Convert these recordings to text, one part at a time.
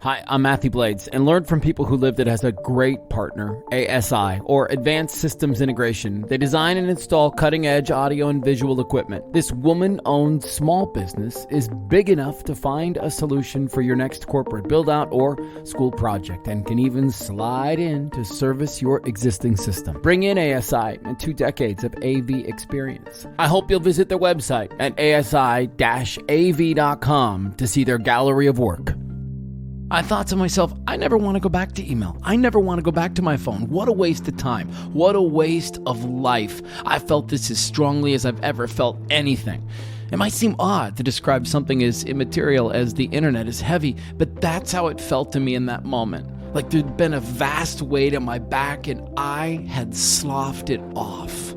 Hi, I'm Matthew Blades, and learned from people who lived it as a great partner, ASI, or Advanced Systems Integration. They design and install cutting-edge audio and visual equipment. This woman-owned small business is big enough to find a solution for your next corporate build-out or school project, and can even slide in to service your existing system. Bring in ASI and 2 decades of AV experience. I hope you'll visit their website at asi-av.com to see their gallery of work. I thought to myself, I never want to go back to email. I never want to go back to my phone. What a waste of time. What a waste of life. I felt this as strongly as I've ever felt anything. It might seem odd to describe something as immaterial as the internet as heavy, but that's how it felt to me in that moment. Like there'd been a vast weight on my back and I had sloughed it off.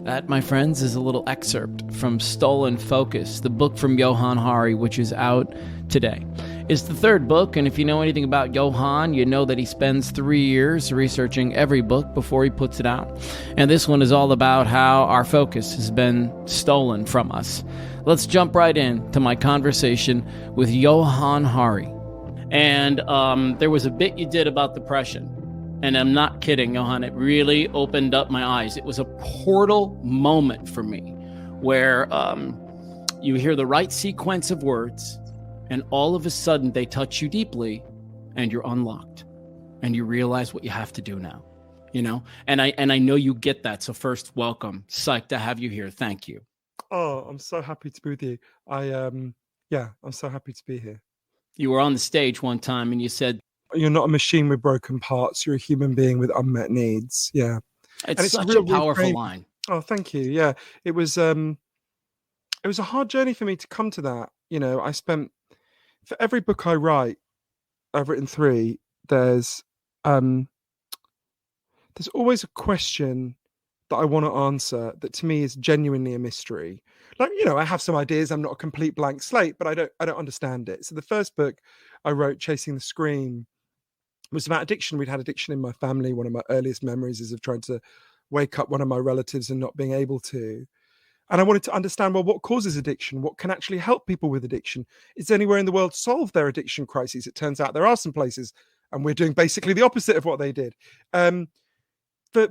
That, my friends, is a little excerpt from Stolen Focus, the book from Johann Hari, which is out today. It's the 3rd book, and if you know anything about Johann, you know that he spends 3 years researching every book before he puts it out. And this one is all about how our focus has been stolen from us. Let's jump right into my conversation with Johann Hari. And there was a bit you did about depression. And I'm not kidding, Johann. It really opened up my eyes. It was a portal moment for me where you hear the right sequence of words, and all of a sudden they touch you deeply and you're unlocked and you realize what you have to do now, you know? And I know you get that. So first, welcome. Psyched to have you here. Thank you. Oh, I'm so happy to be with you. I'm so happy to be here. You were on the stage one time and you said, you're not a machine with broken parts. You're a human being with unmet needs. Yeah. It's such a powerful line. Oh, thank you. Yeah. It was a hard journey for me to come to that. You know, for every book I write, I've written 3, there's always a question that I want to answer that to me is genuinely a mystery. Like, you know, I have some ideas. I'm not a complete blank slate, but I don't understand it. So the first book I wrote, Chasing the Scream, was about addiction. We'd had addiction in my family. One of my earliest memories is of trying to wake up one of my relatives and not being able to. And I wanted to understand, well, what causes addiction? What can actually help people with addiction? Is there anywhere in the world solve their addiction crises? It turns out there are some places, and we're doing basically the opposite of what they did. For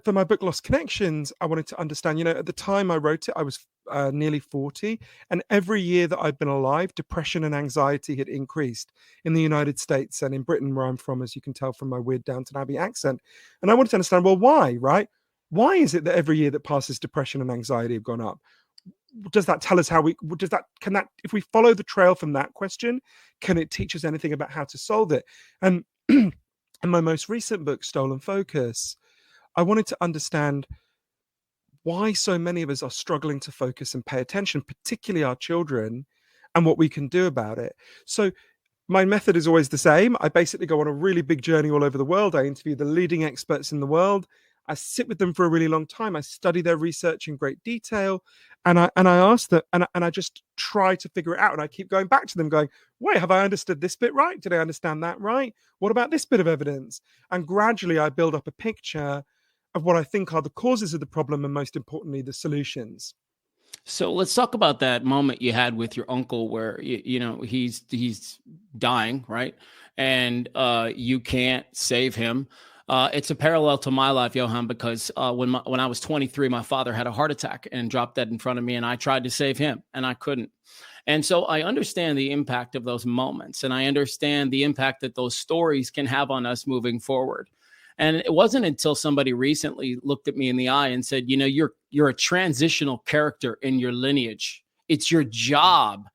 my book, Lost Connections, I wanted to understand, you know, at the time I wrote it, I was nearly 40. And every year that I'd been alive, depression and anxiety had increased in the United States and in Britain, where I'm from, as you can tell from my weird Downton Abbey accent. And I wanted to understand, well, why, right? Why is it that every year that passes, depression and anxiety have gone up? Does that tell us if we follow the trail from that question, can it teach us anything about how to solve it? And in my most recent book, Stolen Focus, I wanted to understand why so many of us are struggling to focus and pay attention, particularly our children, and what we can do about it. So my method is always the same. I basically go on a really big journey all over the world. I interview the leading experts in the world. I sit with them for a really long time. I study their research in great detail, and I ask them, and I just try to figure it out. And I keep going back to them, going, "Wait, have I understood this bit right? Did I understand that right? What about this bit of evidence?" And gradually, I build up a picture of what I think are the causes of the problem, and most importantly, the solutions. So let's talk about that moment you had with your uncle, where you know he's dying, right? And you can't save him. It's a parallel to my life, Johann, because when I was 23, my father had a heart attack and dropped dead in front of me, and I tried to save him, and I couldn't. And so I understand the impact of those moments, and I understand the impact that those stories can have on us moving forward. And it wasn't until somebody recently looked at me in the eye and said, you know, you're a transitional character in your lineage. It's your job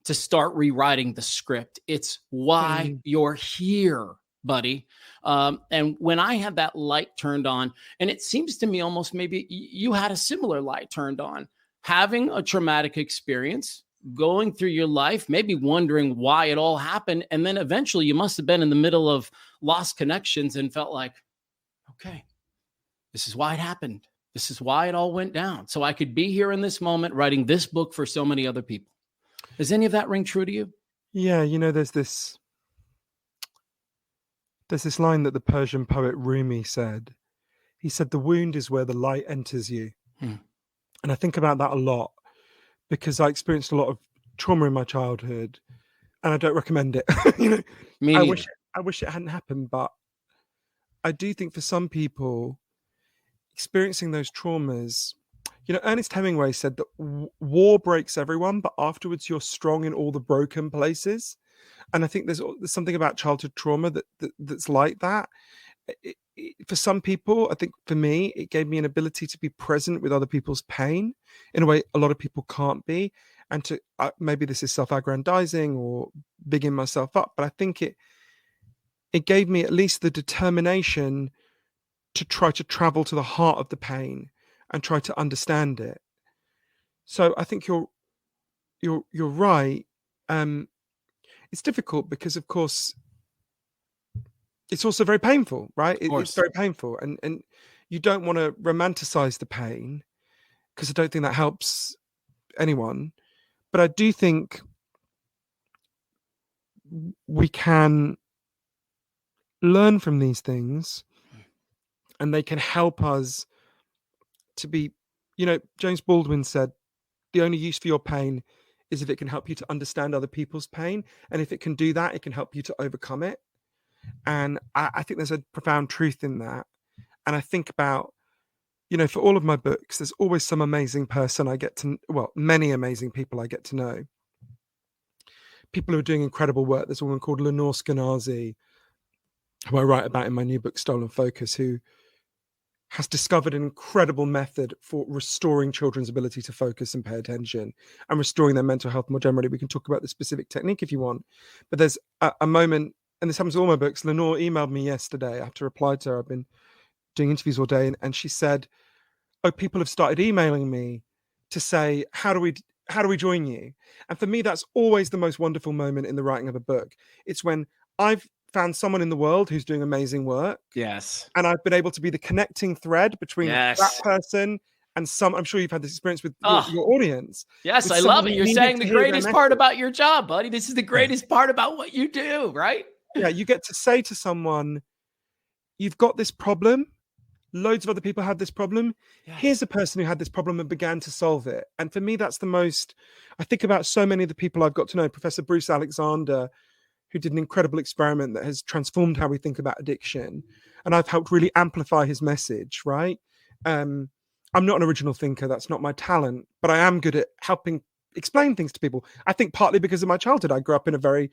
to start rewriting the script. It's why you're here, buddy. And when I had that light turned on, and it seems to me almost maybe you had a similar light turned on, having a traumatic experience, going through your life, maybe wondering why it all happened. And then eventually you must have been in the middle of lost connections and felt like, okay, this is why it happened. This is why it all went down. So I could be here in this moment writing this book for so many other people. Does any of that ring true to you? Yeah, you know, there's this line that the Persian poet Rumi said. He said, "The wound is where the light enters you." And I think about that a lot because I experienced a lot of trauma in my childhood, and I don't recommend it. You know, Me neither. I wish it hadn't happened, but I do think for some people experiencing those traumas, Ernest Hemingway said that war breaks everyone, but afterwards you're strong in all the broken places. And I think there's something about childhood trauma that's like that. For some people, I think for me, it gave me an ability to be present with other people's pain in a way a lot of people can't be. And to maybe this is self-aggrandizing or bigging myself up, but I think it gave me at least the determination to try to travel to the heart of the pain and try to understand it. So I think you're right. It's difficult because, of course, it's also very painful, right? It's very painful, and you don't want to romanticize the pain because I don't think that helps anyone. But I do think we can learn from these things, and they can help us to be, James Baldwin said, the only use for your pain is if it can help you to understand other people's pain. And if it can do that, it can help you to overcome it. And I think there's a profound truth in that. And I think about, for all of my books, there's always some amazing person many amazing people I get to know. People who are doing incredible work. There's a woman called Lenore, who I write about in my new book, Stolen Focus, who has discovered an incredible method for restoring children's ability to focus and pay attention and restoring their mental health more generally. We can talk about the specific technique if you want. But there's a moment, and this happens with all my books. Lenore emailed me yesterday. I have to reply to her. I've been doing interviews all day. And she said, people have started emailing me to say, how do we join you? And for me, that's always the most wonderful moment in the writing of a book. It's when I've found someone in the world who's doing amazing work. Yes. And I've been able to be the connecting thread between that person and I'm sure you've had this experience with your audience. Yes, I love it. You're saying the greatest part about your job, buddy. This is the greatest part about what you do, right? Yeah, you get to say to someone, you've got this problem. Loads of other people have this problem. Yes. Here's a person who had this problem and began to solve it. And for me, that's the most, I think about so many of the people I've got to know. Professor Bruce Alexander, who did an incredible experiment that has transformed how we think about addiction. And I've helped really amplify his message, right? I'm not an original thinker. That's not my talent, but I am good at helping explain things to people. I think partly because of my childhood. I grew up in a very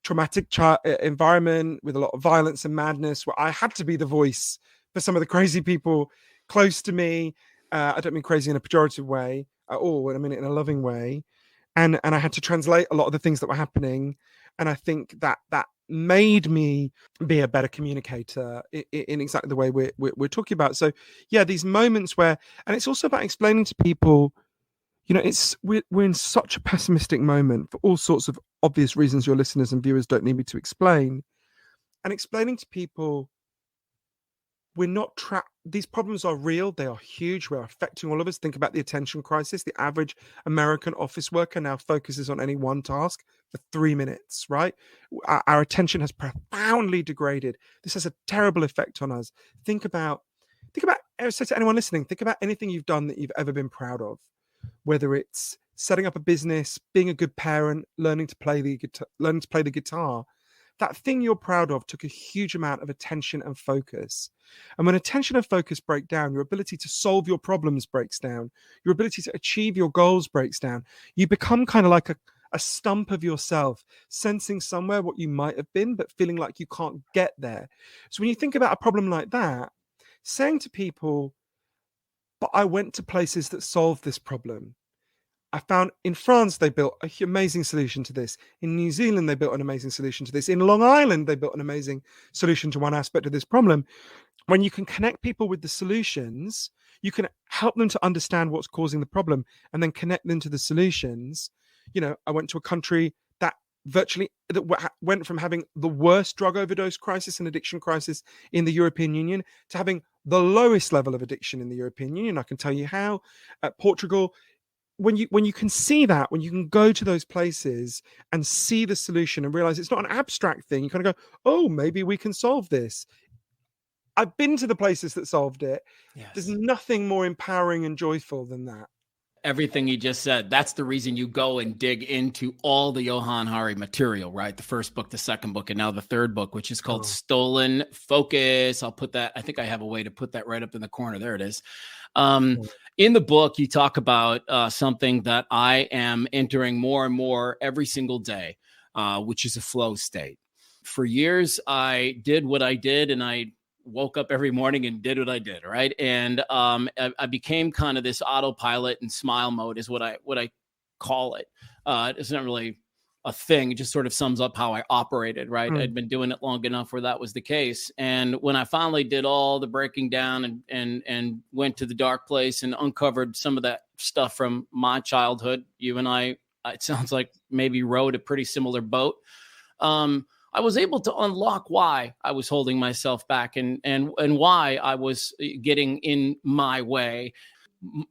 traumatic environment with a lot of violence and madness where I had to be the voice for some of the crazy people close to me. I don't mean crazy in a pejorative way at all. I mean it in a loving way. And I had to translate a lot of the things that were happening. And I think that made me be a better communicator in exactly the way we're talking about. So yeah, these moments where, and it's also about explaining to people, we're in such a pessimistic moment for all sorts of obvious reasons your listeners and viewers don't need me to explain. And explaining to people, we're not trapped. These problems are real. They are huge. We're affecting all of us. Think about the attention crisis. The average American office worker now focuses on any one task for 3 minutes, right? Our attention has profoundly degraded. This has a terrible effect on us. Think about, so to anyone listening, think about anything you've done that you've ever been proud of, whether it's setting up a business, being a good parent, learning to play the guitar. That thing you're proud of took a huge amount of attention and focus. And when attention and focus break down, your ability to solve your problems breaks down. Your ability to achieve your goals breaks down. You become kind of like a stump of yourself, sensing somewhere what you might have been, but feeling like you can't get there. So when you think about a problem like that, saying to people, but I went to places that solved this problem. I found in France, they built an amazing solution to this. In New Zealand, they built an amazing solution to this. In Long Island, they built an amazing solution to one aspect of this problem. When you can connect people with the solutions, you can help them to understand what's causing the problem and then connect them to the solutions. I went to a country that went from having the worst drug overdose crisis and addiction crisis in the European Union to having the lowest level of addiction in the European Union. I can tell you how. Portugal, when you can see that, when you can go to those places and see the solution and realize it's not an abstract thing, you kind of go, oh, maybe we can solve this. I've been to the places that solved it. Yes. There's nothing more empowering and joyful than that. everything you just said. That's the reason you go and dig into all the Johann Hari material, right? The first book, the second book, and now the third book, which is called Stolen Focus. I'll put that, I think I have a way to put that right up in the corner. There it is. In the book, you talk about something that I am entering more and more every single day, which is a flow state. For years, I did what I did, and I woke up every morning and did what I did, right? And I became kind of this autopilot and smile mode is what I call it. It's not really a thing. It just sort of sums up how I operated, right? I'd been doing it long enough where that was the case. And when I finally did all the breaking down and went to the dark place and uncovered some of that stuff from my childhood, you and I, it sounds like maybe rode a pretty similar boat. I was able to unlock why I was holding myself back and why I was getting in my way.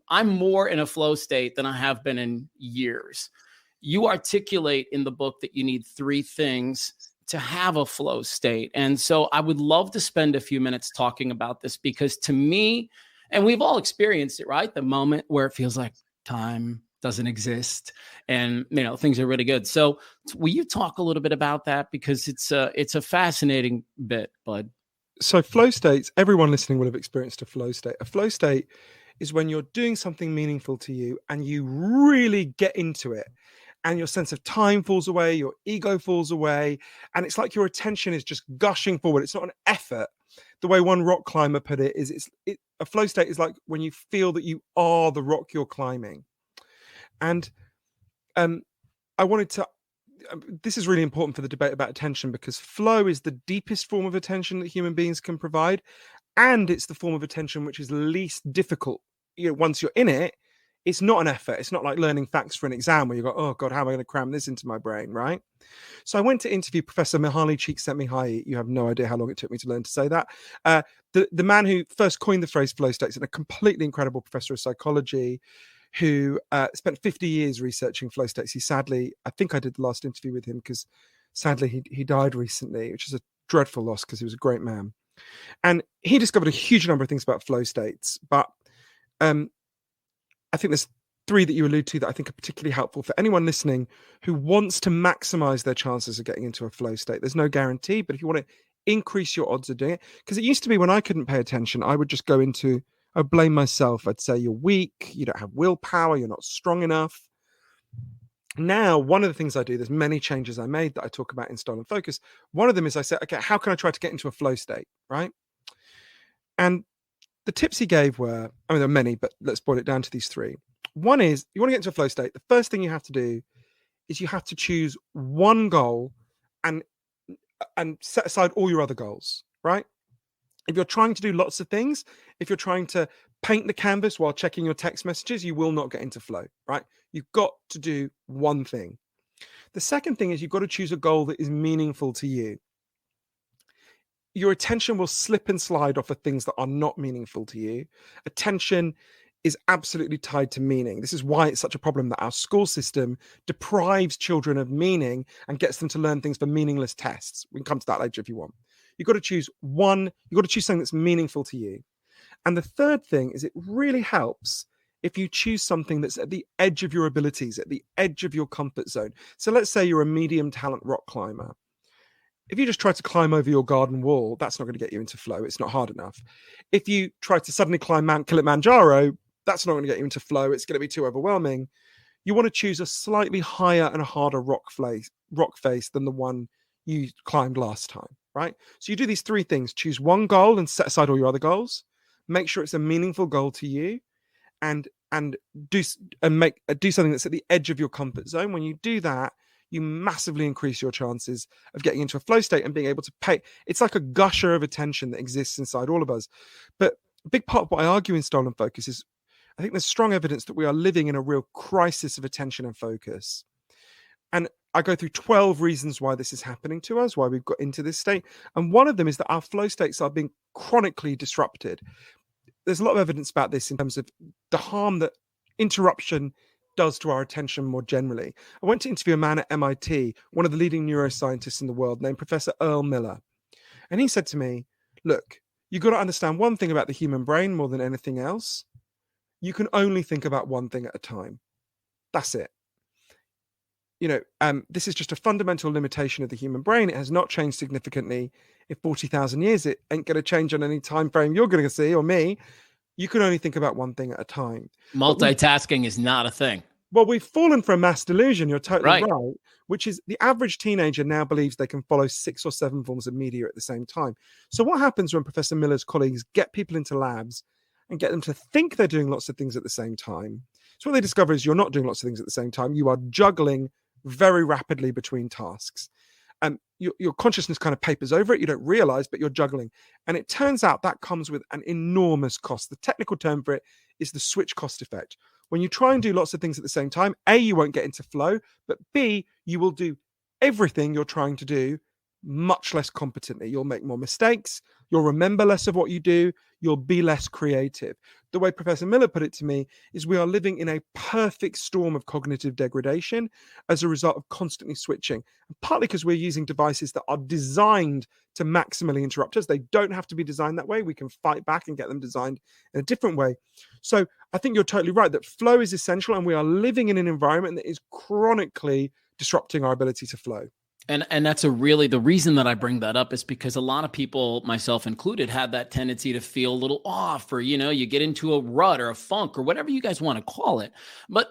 I'm more in a flow state than I have been in years. You articulate in the book that you need 3 things to have a flow state. And so I would love to spend a few minutes talking about this, because to me, and we've all experienced it, right? The moment where it feels like time doesn't exist and, things are really good. So will you talk a little bit about that? Because it's a fascinating bit, Bud. So flow states, everyone listening will have experienced a flow state. A flow state is when you're doing something meaningful to you and you really get into it, and your sense of time falls away, your ego falls away, and it's like your attention is just gushing forward. It's not an effort. The way one rock climber put it is a flow state is like when you feel that you are the rock you're climbing. And I wanted to, this is really important for the debate about attention, because flow is the deepest form of attention that human beings can provide. And it's the form of attention which is least difficult. Once you're in it, it's not an effort. It's not like learning facts for an exam where you go, oh God, how am I going to cram this into my brain, right? So I went to interview Professor Mihaly Csikszentmihalyi. You have no idea how long it took me to learn to say that. The man who first coined the phrase flow states, and a completely incredible professor of psychology, who spent 50 years researching flow states. He sadly, I think I did the last interview with him because sadly he died recently, which is a dreadful loss because he was a great man. And he discovered a huge number of things about flow states. But I think there's 3 that you allude to that I think are particularly helpful for anyone listening who wants to maximize their chances of getting into a flow state. There's no guarantee, but if you want to increase your odds of doing it, because it used to be when I couldn't pay attention, I would just go into, I'd blame myself. I'd say, you're weak, you don't have willpower, you're not strong enough. Now, one of the things I do, there's many changes I made that I talk about in Stolen Focus. One of them is I said, okay, how can I try to get into a flow state, right? And the tips he gave were, there are many, but let's boil it down to these 3. One is, you want to get into a flow state, the first thing you have to do is you have to choose one goal and set aside all your other goals, right? If you're trying to do lots of things, if you're trying to paint the canvas while checking your text messages, you will not get into flow, right? You've got to do one thing. The second thing is you've got to choose a goal that is meaningful to you. Your attention will slip and slide off of things that are not meaningful to you. Attention is absolutely tied to meaning. This is why it's such a problem that our school system deprives children of meaning and gets them to learn things for meaningless tests. We can come to that later if you want. You've got to choose one, you've got to choose something that's meaningful to you. And the third thing is it really helps if you choose something that's at the edge of your abilities, at the edge of your comfort zone. So let's say you're a medium talent rock climber. If you just try to climb over your garden wall, that's not going to get you into flow. It's not hard enough. If you try to suddenly climb Mount Kilimanjaro, that's not going to get you into flow. It's going to be too overwhelming. You want to choose a slightly higher and harder rock face than the one you climbed last time, right? So you do these 3 things. Choose one goal and set aside all your other goals. Make sure it's a meaningful goal to you, and do something that's at the edge of your comfort zone. When you do that, you massively increase your chances of getting into a flow state and being able to pay. It's like a gusher of attention that exists inside all of us. But a big part of what I argue in Stolen Focus is I think there's strong evidence that we are living in a real crisis of attention and focus. And I go through 12 reasons why this is happening to us, why we've got into this state. And one of them is that our flow states are being chronically disrupted. There's a lot of evidence about this in terms of the harm that interruption does to our attention more generally. I went to interview a man at MIT, one of the leading neuroscientists in the world, named Professor Earl Miller. And he said to me, look, you've got to understand one thing about the human brain more than anything else. you can only think about one thing at a time. That's it. This is just a fundamental limitation of the human brain. It has not changed significantly in 40,000 years. It ain't going to change on any time frame you're going to see or me. You can only think about one thing at a time. Multitasking is not a thing. Well, we've fallen for a mass delusion. You're totally Right. right, which is the average teenager now believes they can follow 6 or 7 forms of media at the same time. So what happens when Professor Miller's colleagues get people into labs and get them to think they're doing lots of things at the same time? So what they discover is you're not doing lots of things at the same time. You are juggling very rapidly between tasks. And your consciousness kind of papers over it. You don't realize, but you're juggling. And it turns out that comes with an enormous cost. The technical term for it is the switch cost effect. When you try and do lots of things at the same time, A, you won't get into flow, but B, you will do everything you're trying to do much less competently. You'll make more mistakes. You'll remember less of what you do. You'll be less creative. The way Professor Miller put it to me is we are living in a perfect storm of cognitive degradation as a result of constantly switching, and partly because we're using devices that are designed to maximally interrupt us. They don't have to be designed that way. We can fight back and get them designed in a different way. So I think you're totally right that flow is essential, and we are living in an environment that is chronically disrupting our ability to flow. And that's the reason that I bring that up is because a lot of people, myself included, have that tendency to feel a little off, or, you get into a rut or a funk or whatever you guys want to call it. But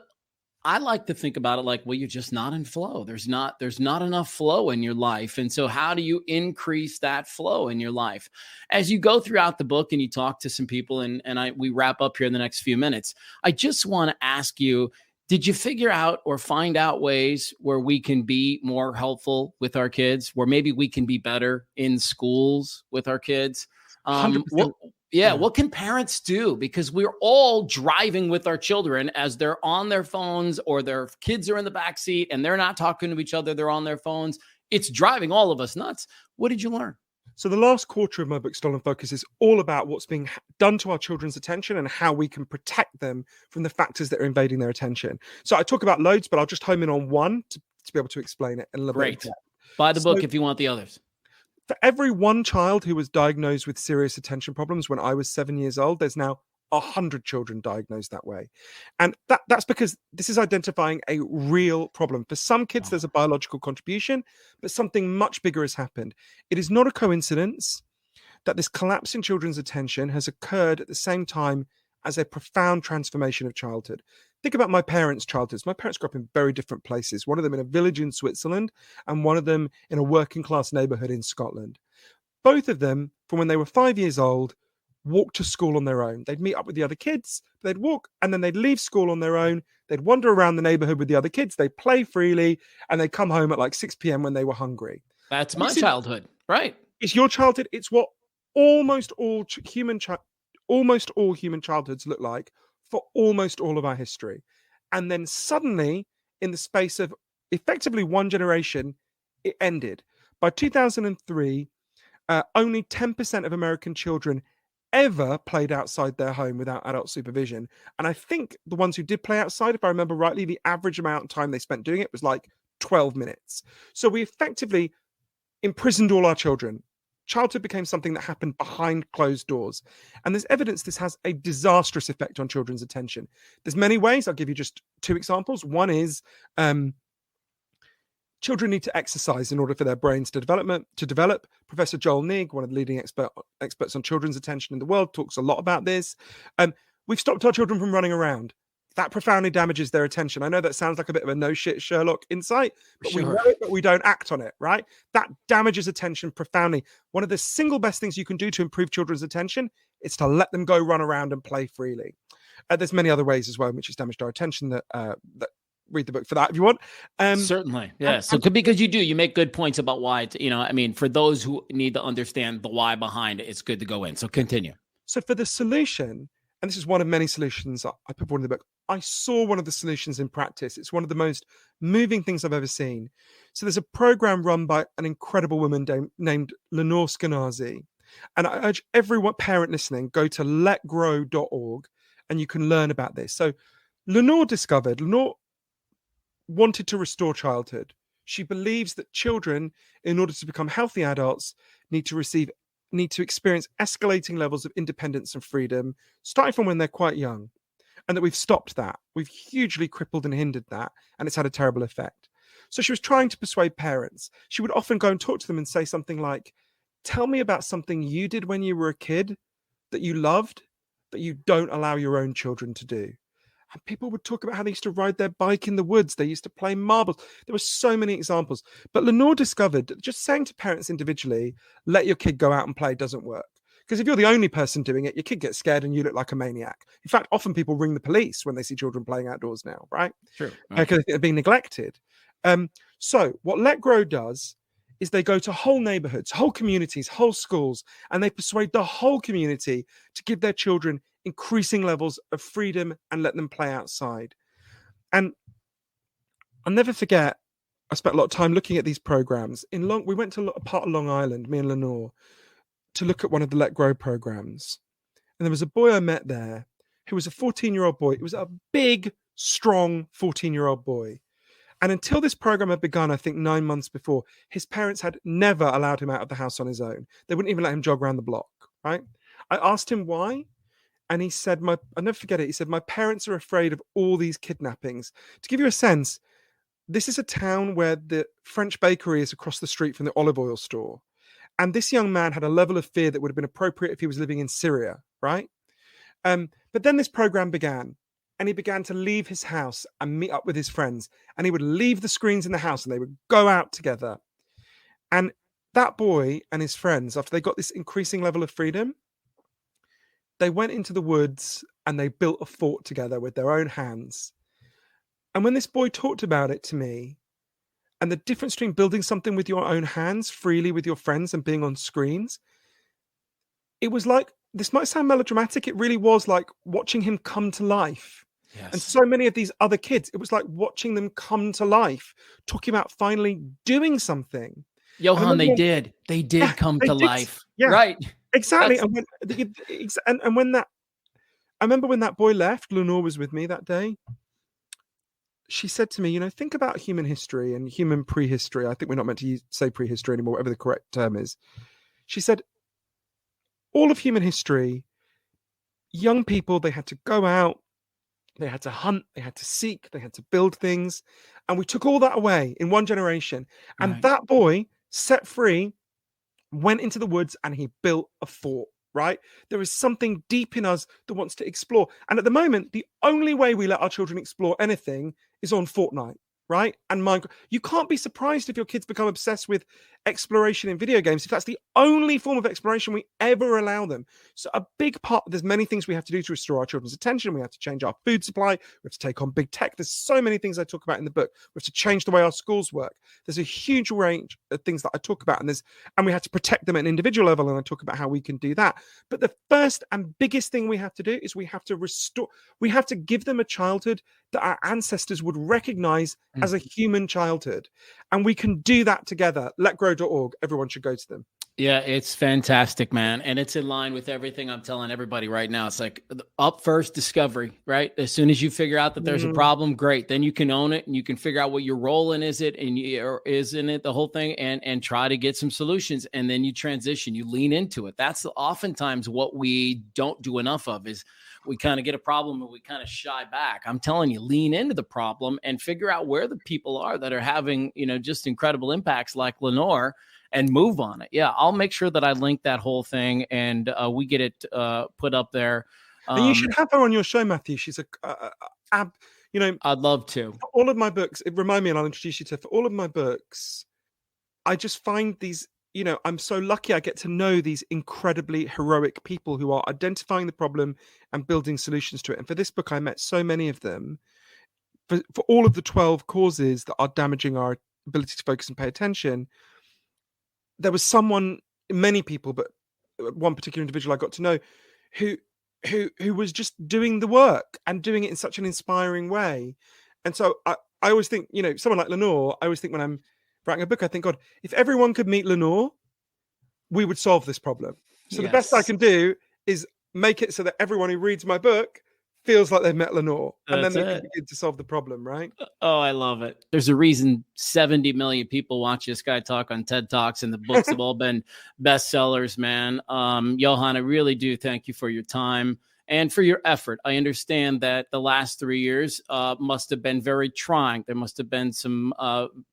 I like to think about it like, well, you're just not in flow. There's not enough flow in your life. And so how do you increase that flow in your life? As you go throughout the book and you talk to some people and we wrap up here in the next few minutes, I just want to ask you, did you figure out or find out ways where we can be more helpful with our kids, where maybe we can be better in schools with our kids? 100%. What can parents do? Because we're all driving with our children as they're on their phones, or their kids are in the back seat and they're not talking to each other. They're on their phones. It's driving all of us nuts. What did you learn? So the last quarter of my book, Stolen Focus, is all about what's being done to our children's attention and how we can protect them from the factors that are invading their attention. So I talk about loads, but I'll just home in on one to be able to explain it in a little bit. Great. Buy the book if you want the others. For every one child who was diagnosed with serious attention problems when I was 7 years old, there's now 100 children diagnosed that way. And that's because this is identifying a real problem. For some kids, there's a biological contribution, but something much bigger has happened. It is not a coincidence that this collapse in children's attention has occurred at the same time as a profound transformation of childhood. Think about my parents' childhoods. My parents grew up in very different places. One of them in a village in Switzerland and one of them in a working class neighborhood in Scotland. Both of them, from when they were 5 years old, walk to school on their own. They'd meet up with the other kids, they'd walk, and then they'd leave school on their own. They'd wander around the neighborhood with the other kids. They'd play freely, and they'd come home at like 6 p.m. when they were hungry. That's my childhood, right? It's your childhood. It's what almost all human childhoods look like for almost all of our history. And then suddenly, in the space of effectively one generation, it ended. By 2003, only 10% of American children ever played outside their home without adult supervision. And I think the ones who did play outside, if I remember rightly, the average amount of time they spent doing it was like 12 minutes. So we effectively imprisoned all our children. Childhood became something that happened behind closed doors. And there's evidence this has a disastrous effect on children's attention. There's many ways. I'll give you just 2 examples. One is children need to exercise in order for their brains to develop. Professor Joel Nigg, one of the leading experts on children's attention in the world, talks a lot about this. We've stopped our children from running around. That profoundly damages their attention. I know that sounds like a bit of a no shit Sherlock insight, but we know it, but we don't act on it, right? That damages attention profoundly. One of the single best things you can do to improve children's attention is to let them go run around and play freely. There's many other ways as well in which it's damaged our attention that read the book for that if you want. Certainly. Yeah. So because you make good points about why, for those who need to understand the why behind it, it's good to go in. So continue. So for the solution, and this is one of many solutions I put forward in the book, I saw one of the solutions in practice. It's one of the most moving things I've ever seen. So there's a program run by an incredible woman named Lenore. And I urge every parent listening, go to letgrow.org and you can learn about this. So Lenore wanted to restore childhood. She believes that children, in order to become healthy adults, need to experience escalating levels of independence and freedom, starting from when they're quite young. and that we've stopped that. We've hugely crippled and hindered that, and it's had a terrible effect. So she was trying to persuade parents. She would often go and talk to them and say something like, tell me about something you did when you were a kid that you loved, that you don't allow your own children to do. And people would talk about how they used to ride their bike in the woods. They used to play marbles. There were so many examples. But Lenore discovered that just saying to parents individually, let your kid go out and play doesn't work. Because if you're the only person doing it, your kid gets scared and you look like a maniac. In fact, often people ring the police when they see children playing outdoors now, right? True. Because they're being neglected. So what Let Grow does is they go to whole neighborhoods, whole communities, whole schools, and they persuade the whole community to give their children increasing levels of freedom and let them play outside. And I'll never forget, I spent a lot of time looking at these programs. We went to a part of Long Island, me and Lenore, to look at one of the Let Grow programs. And there was a boy I met there who was a 14-year-old boy. It was a big, strong 14-year-old boy. And until this program had begun, I think 9 months before, his parents had never allowed him out of the house on his own. They wouldn't even let him jog around the block, right? I asked him why. And he said, I'll never forget it. He said, my parents are afraid of all these kidnappings. To give you a sense, this is a town where the French bakery is across the street from the olive oil store. And this young man had a level of fear that would have been appropriate if he was living in Syria, right? But then this program began, and he began to leave his house and meet up with his friends. And he would leave the screens in the house and they would go out together. And that boy and his friends, after they got this increasing level of freedom, they went into the woods and they built a fort together with their own hands. And when this boy talked about it to me, and the difference between building something with your own hands freely with your friends and being on screens, it was like, this might sound melodramatic, it really was like watching him come to life. Yes. And so many of these other kids, it was like watching them come to life, talking about finally doing something. Johann, they did come to life. Yeah, right. Exactly. And when that, I remember when that boy left, Lenore was with me that day. She said to me, think about human history and human prehistory. I think we're not meant to say prehistory anymore, whatever the correct term is. She said, all of human history, young people, they had to go out, they had to hunt, they had to seek, they had to build things. And we took all that away in one generation. And right. That boy, set free, went into the woods and he built a fort, right? There is something deep in us that wants to explore. And at the moment, the only way we let our children explore anything is on Fortnite, right? And Minecraft. You can't be surprised if your kids become obsessed with exploration in video games, if that's the only form of exploration we ever allow them. So a big part, there's many things we have to do to restore our children's attention. We have to change our food supply. We have to take on big tech. There's so many things I talk about in the book. We have to change the way our schools work. There's a huge range of things that I talk about, and we have to protect them at an individual level, and I talk about how we can do that. But the first and biggest thing we have to do is we have to give them a childhood that our ancestors would recognize as a human childhood. And we can do that together. Letgrow.org. Everyone should go to them. Yeah, it's fantastic, man. And it's in line with everything I'm telling everybody right now. It's like up first discovery, right? As soon as you figure out that there's a problem, great. Then you can own it and you can figure out what your role in is it and or isn't it the whole thing and try to get some solutions. And then you transition, you lean into it. That's oftentimes what we don't do enough of is we kind of get a problem and we kind of shy back. I'm telling you, lean into the problem and figure out where the people are that are having, just incredible impacts like Lenore, and move on it. Yeah, I'll make sure that I link that whole thing and we get it put up there. And you should have her on your show, Matthew. She's I'd love to. For all of my books, remind me and I'll introduce you to her. For all of my books, I just find these, I'm so lucky I get to know these incredibly heroic people who are identifying the problem and building solutions to it. And for this book, I met so many of them. For all of the 12 causes that are damaging our ability to focus and pay attention, there was many people, but one particular individual I got to know who was just doing the work and doing it in such an inspiring way. And so I always think, someone like Lenore, I always think when I'm writing a book, I think, God, if everyone could meet Lenore, we would solve this problem. So The best I can do is make it so that everyone who reads my book feels like they've met Lenore, and then they can begin to solve the problem, right? Oh, I love it. There's a reason 70 million people watch this guy talk on TED Talks, and the books have all been bestsellers, man. Johann, I really do thank you for your time and for your effort. I understand that the last 3 years must have been very trying. There must have been some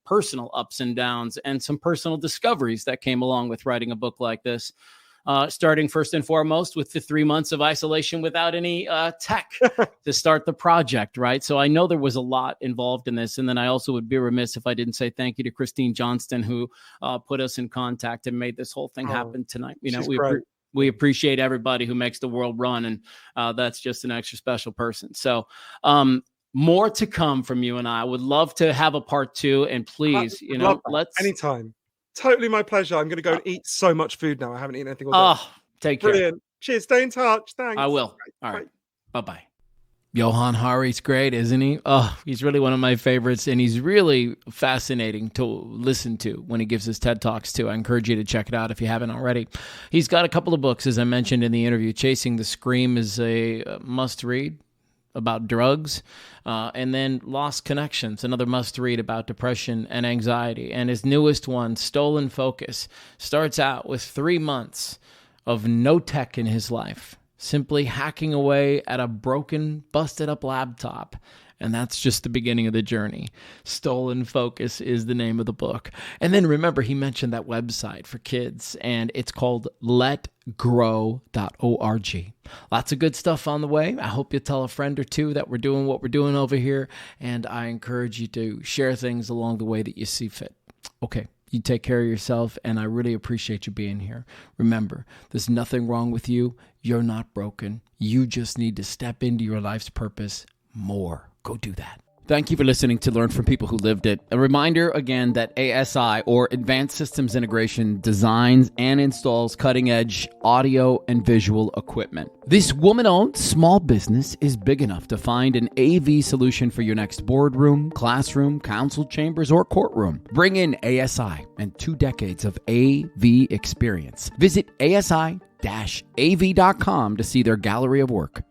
personal ups and downs and some personal discoveries that came along with writing a book like this. Starting first and foremost with the 3 months of isolation without any tech to start the project, right? So I know there was a lot involved in this. And then I also would be remiss if I didn't say thank you to Christine Johnston, who put us in contact and made this whole thing happen tonight. You know, we appreciate everybody who makes the world run, and that's just an extra special person. So more to come from you and I. Would love to have a part 2, and please, let's anytime. Totally my pleasure. I'm going to go and eat so much food now. I haven't eaten anything all day. Oh, take care. Brilliant. Cheers. Stay in touch. Thanks. I will. All right. Bye-bye. Johann Hari's great, isn't he? Oh, he's really one of my favorites, and he's really fascinating to listen to when he gives his TED Talks, too. I encourage you to check it out if you haven't already. He's got a couple of books, as I mentioned in the interview. Chasing the Scream is a must-read about drugs, and then Lost Connections, another must-read about depression and anxiety. And his newest one, Stolen Focus, starts out with 3 months of no tech in his life, simply hacking away at a broken, busted-up laptop. And that's just the beginning of the journey. Stolen Focus is the name of the book. And then remember, he mentioned that website for kids, and it's called letgrow.org. Lots of good stuff on the way. I hope you tell a friend or two that we're doing what we're doing over here, and I encourage you to share things along the way that you see fit. Okay, you take care of yourself, and I really appreciate you being here. Remember, there's nothing wrong with you. You're not broken. You just need to step into your life's purpose more. Go do that. Thank you for listening to Learn from People Who Lived It. A reminder again that ASI, or Advanced Systems Integration, designs and installs cutting-edge audio and visual equipment. This woman-owned small business is big enough to find an AV solution for your next boardroom, classroom, council chambers, or courtroom. Bring in ASI and 2 decades of AV experience. Visit ASI-AV.com to see their gallery of work.